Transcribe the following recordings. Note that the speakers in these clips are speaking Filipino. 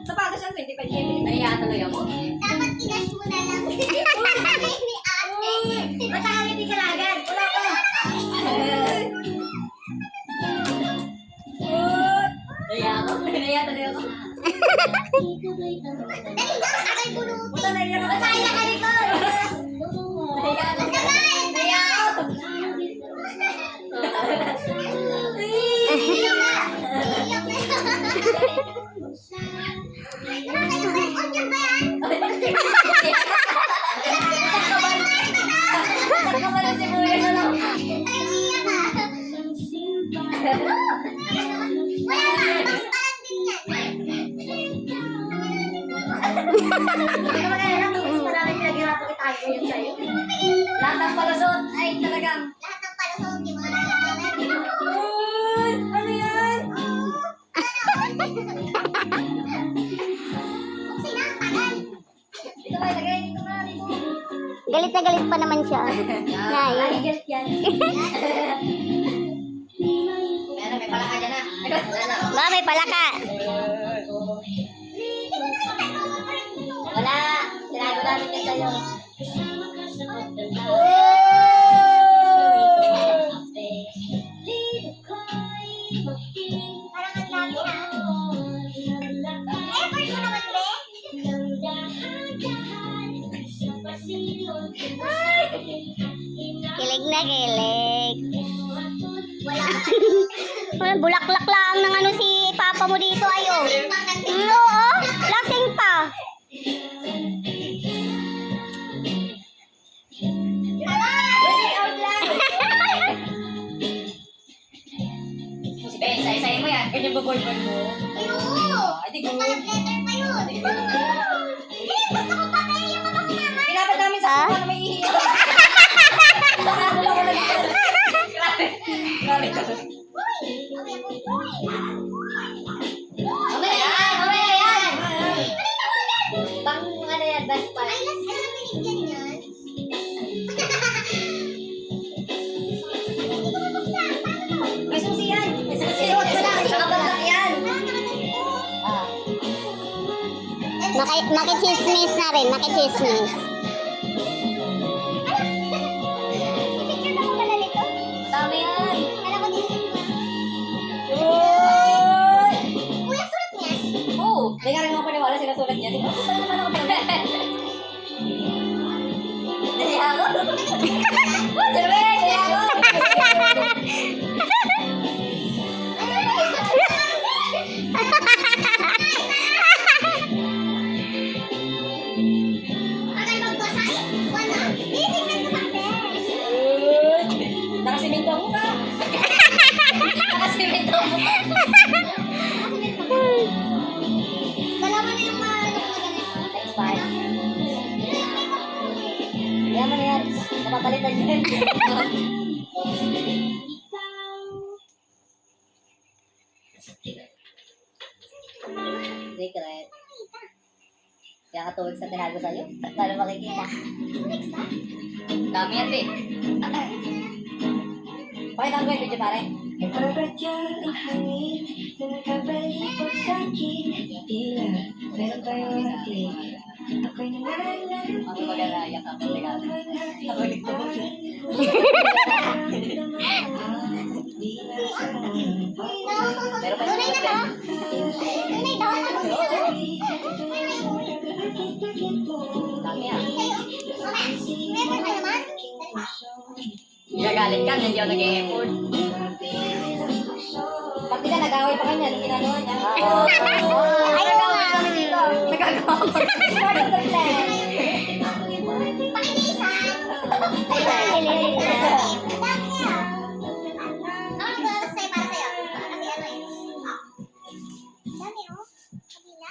Sapatos ang 25 km. Nahiya tuloy ako. Dapat kinash mo na lang. Sabi ni ate. Mataka hindi ka lagad. Wala ka. Nahiya ako. Nahiya tuloy ako. Dali na, ako'y bunutin. Puta nahiya ako. Matay na ka rito. Nahiya ako. Nahiya ako. Iyak na. Nakaka-record yun ba yan? Saan ka pala si Kuya na lang? Iyak ka. Wala na, box pa lang din yan. Hindi ka mag-alala kung mas maraming pinaghirapan itago yun sa'yo. Lahat ng palusot ay talagang... Lahat ng palusot, di mo na nalalaman. Uy! Ano yan? Buksin na, tagal. Dito ba ilagay? Dito na, dito. Galit na galit pa naman siya. Nay. Lagi galit yan. May palaka dyan na. Ba, may palaka. Wala. Tinago namin yan sa'yo. Parang ang dami na. Effort mo naman, be. Kilig na kilig. Wala ka Bulaklak lang ng ano si papa mo dito ayo. pang nandito. Oo, lasing pa. Wait, out lang. Si Ben, say-say mo yan. Ganyan ba boyfriend mo? Ayun. Ay, di ko. Parang letter pa yun. Gusto ko pa kayo yung mga kumama. Pinapat namin sa Ha? suka na may ihiya. Nakano lang wala dito. Grabe. Grabe. Okay, Mamaya yan, mamaya yan. Pang ano yan, best part. ay, last ka na binigyan yan. Hindi ko mabuksan. Paano to? May susi yan. May susi. Suot mo lang. Saka balak yan. Parang nakatagpo. Ah. Makichismis na rin, makichismis. May picture na ko pala nito. Dami yan. Alam ko din. Uy! Kuya, sulat niya. Oo. Hindi ka rin ako paniwala sinasulat niya. Di ba? Puta naman ako pala. Dali ako. Dali ako. Akay magbasa eh. Wala. Titignan ko kasi. Uy! Nakasiminto ang mukha. Nakasiminto ang mukha. Dalawa na yung mga ano ko na ganito. Thanks, bye. Yaman na yan. Napapalitan yan. Secret. Kaya katuwag sa tinago sa'yo. Lalo makikita. Dami yan, eh. Pakita ko yung video, pare. Iparadya ang hangin na nakabalik sa akin. Tila, meron tayong natin. Ako'y nananalig. Ako mag-alaya ka. Teka. Ako nito. Meron pa Tunay na to? Tunay to? Dami yan. Meron ka naman? Gagalit ka, hindi ako nag-e-effort. Pati ka, nag-away pa kanya, nung ginagawa niya. Nag-away kami dito. Nagagawa ko. Part of the plan. Pakinisan! Kilig. Dami niya. Ako naglalabas sa'yo para sa'yo. Kasi ano eh. Dami oh. Kabila.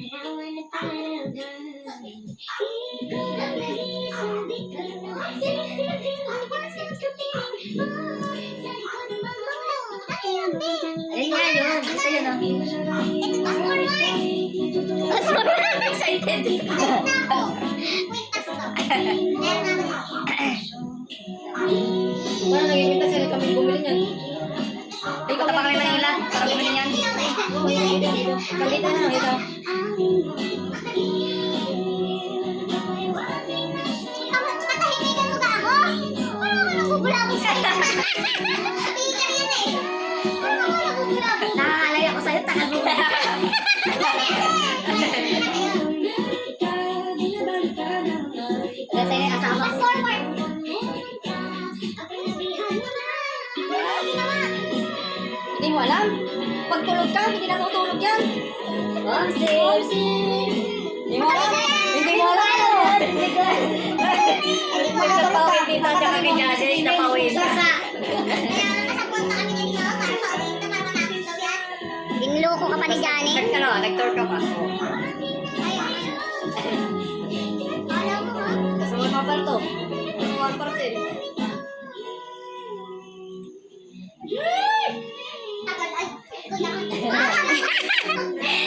Ito naman ito natin. Ayun nga yun. Gusto yun, no? Ito, mas forward. Excited. Wait, tas to. Meron naman ako. Parang nagiging kasi kami bumili niyan. Ikaw pa kami Manila. Para bumili niyan. Oo, yun, dito. Dito na, ito. Matahimikan mo ba ako? Parang ako nagugulabog sa'yo. Speaker yun eh. Parang ako nagugulabog. Nakakalay ako sa'yo, tagal mo. Kasi kasama Mas ko. forward. Hindi mo alam. Pag tulog ka, hindi natutulog yan. Omsi. Hindi mo alam. Hindi mo alam. Hindi mo alam. Pawin dito siya kami Jazzy. Napawin. Kaya nasabot na kami dito para pauwi na para natin daw yan. Dinloko ka pa ni Johnny. Nag-tour ka pa. Alam mo ha? Kasama mga parto. Mga parcel. Tagal ay.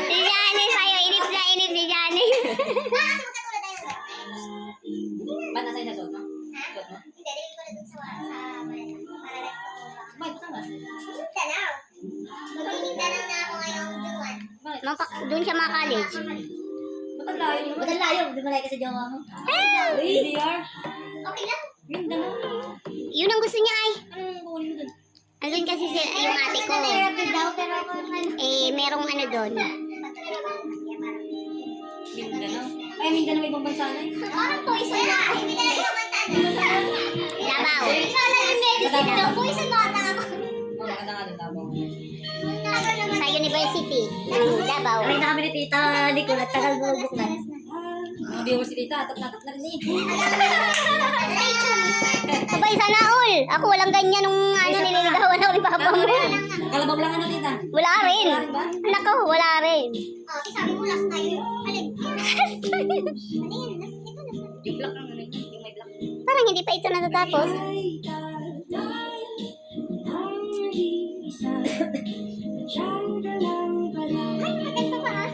Si Johnny sa'yo. Inip na inip si Johnny. Nakakasama ka tulad tayo. Ba't nasa ina suot mo? Ha? Suot mo? Hindi, dili ko na dun sa maleta. Para lang ko ba? May butang ba? Mindanao. Mag-Mindanao na ako ngayong Juan. Bakit? Doon siya mga college. Ba't ang layo naman? Ba't ang layo? Di ba layo kasi jowa mo? Uy, DR. Okay lang. Yung dalawa. Yun ang gusto niya ay. Anong kukunin mo dun? Andun kasi yung ate ko. Daw, pero ako naman. Merong ano doon. Mindanao. Ay, Mindanao ibang bansa na eh. Parang poison na. Hindi na lang yung Davao. Ikaw lang yung medicine daw. Poison mo ata ako. Oh, maganda nga din tabo. Tagal naman. Sa university ng Davao. Aray na kami ni Tita Nicole at tagal bubuk na. Mga viewers si Tita, tatap na rin eh. Stay tuned. Abay, sana all. Ako walang ganyan nung ano nililigawan ako ni Papa mo. Kalabaw lang ano Tita? Wala rin. Anak ko, wala rin. Oh, sabi mo last time. Alin? Ano yan? Ito na. Yung black lang ano yung may black. Parang hindi pa ito natatapos. Ay, maganda pa ah.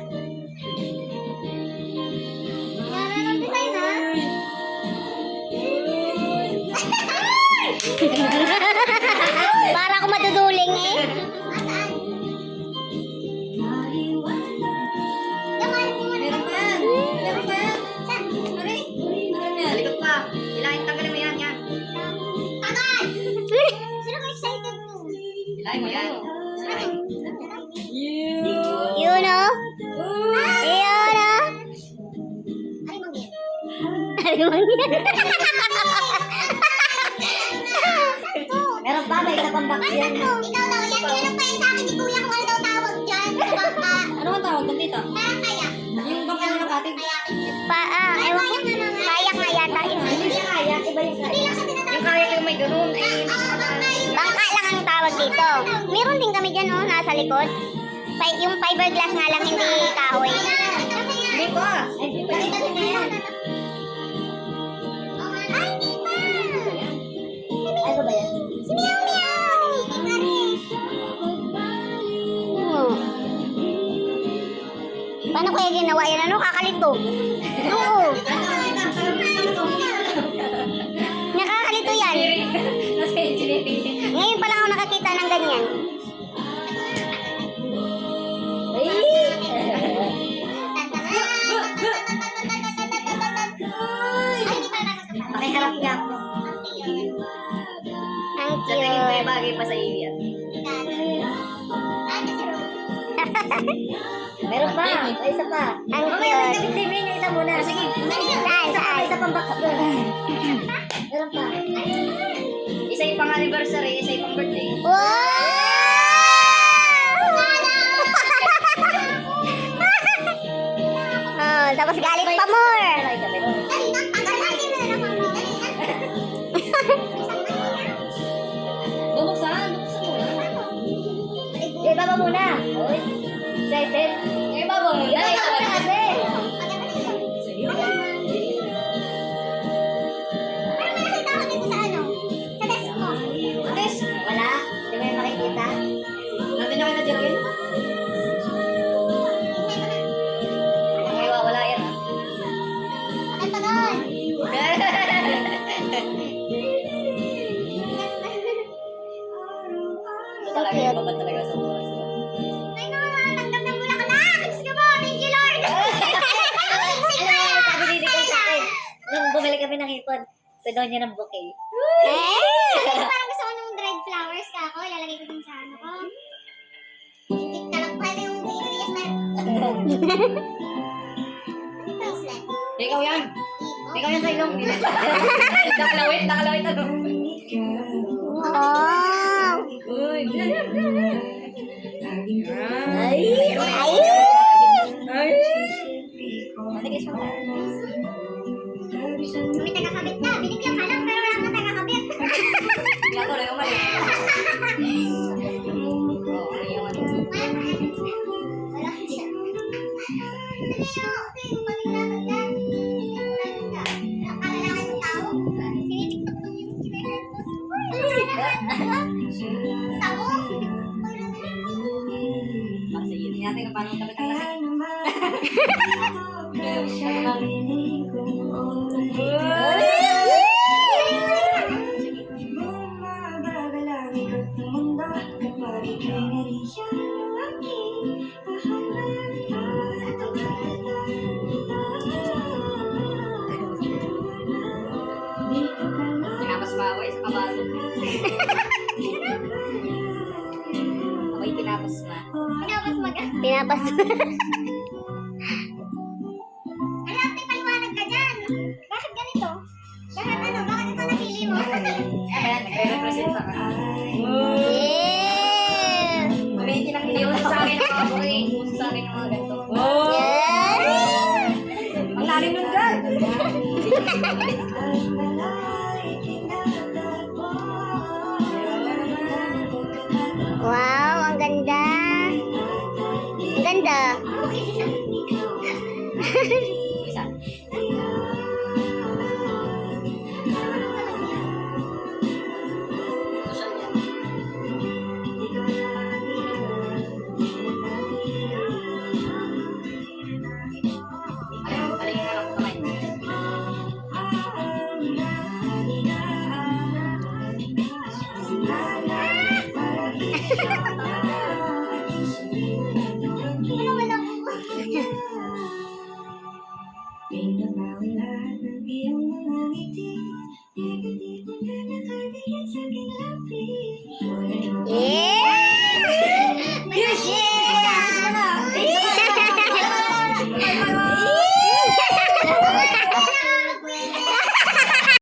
Yan ang design ah. Para ako maduduling eh. Asaan? Yaman mo na. Meron pa yan. Meron pa yan. Saan? Aray. Meron yan. Likod pa. Ilahin tanggalin mo yan. Yan. Tagal! Sino ka excited to? Ilahin mo yan. Ano? Yun oh. Yun oh. Ay, manggit. Ano man yan? Meron pa. May isa pang box yan. Ikaw daw, yan. Tinanong pa yan sa akin ni Kuya kung ano daw tawag dyan. Sa bangka. Ano ang tawag doon Tita? Parang kayak. Yung bangka na nakatid. Kayakin yun. Ewan ko. Kayak na yata yun. Hindi siya kaya. Iba yung Hindi lang siya tinatawag. yung kaya yung may ganun. Ay, Bangka lang ang tawag dito. Meron din kami dyan oh, nasa likod. Yung fiberglass nga lang, hindi kahoy. hindi pa. Ay, hindi pa. Ay, hindi pa. Ay, ba ba yan? Si Meow Meow. Oo. Paano kaya ginawa yan? Ano? Kakalito. Oo. Nakakalito yan. Nasa engineering. Ngayon pa lang ako nakakita ng ganyan. Makiharap niya ako. Ang Sa tingin ko cute. yung bagay pa sa iyo yan. Meron pa. May isa pa. Ang Mamaya may cute. kapit-libin yung isa muna. Sige. Saan? Isa pa. Saan? May isa pang box doon. Meron pa. Isa yung pang anniversary, isa yung pang birthday. Wow! Oh, tapos galit pa more. Ay, gabi. Bubuksan. Bubuksan muna. Yung ibaba muna. Oy. Excited. Yung ibaba muna. Ito muna kasi. Tes, wala. Di ba yung makikita? Nandun yung kay Jerwin? Ay, wala yan. Ang tagal. talaga, cute. iba ba talaga sa oras. Ay, nakakatanggap ng bulaklak! Diyos ko po! Thank you, Lord! Sabi ni Nicole sa akin, nung bumili kami ng hipon, sa doon niya ng bouquet. Parang gusto ko nung dried flowers ka ako. Ilalagay ko dun sa ano ko. Hindi ka lang pwede yung ingredients na. Ano bracelet? Ikaw yan! Iko? Ikaw yan sa ilong. Nakalawit ano. Wow! Uy! Ay! Ay! Matigis mo tayo. May tagakabit na. Binigyan ka lang pero wala kang tagakabit. Kaya ko lang yung mali. Oo, ano yung ano. Wala siya. Dali mo. Yung pagkakabit ka. Nakalalaki ng tao. Tinitiktok lang yung chineher ko. Tao. Kasi yun natin kung paano kami tayo. Tinapos maway sa kabalo. Ako'y tinapos ma. Pinapos mag- Pinapas. Ano, ate, paliwanag ka dyan. Bakit ganito? Bakit ano? Bakit ito napili mo? Ayan, nagre-represent sa akin. Yeah! Kumiti lang hindi uso sa akin ang mga bukay. Uso sa akin ang mga ganito. Yeah! Ang lalim nun dyan. Wow, ang ganda. Ang ganda. Isa. Social yan. Alingin mo lang kamay.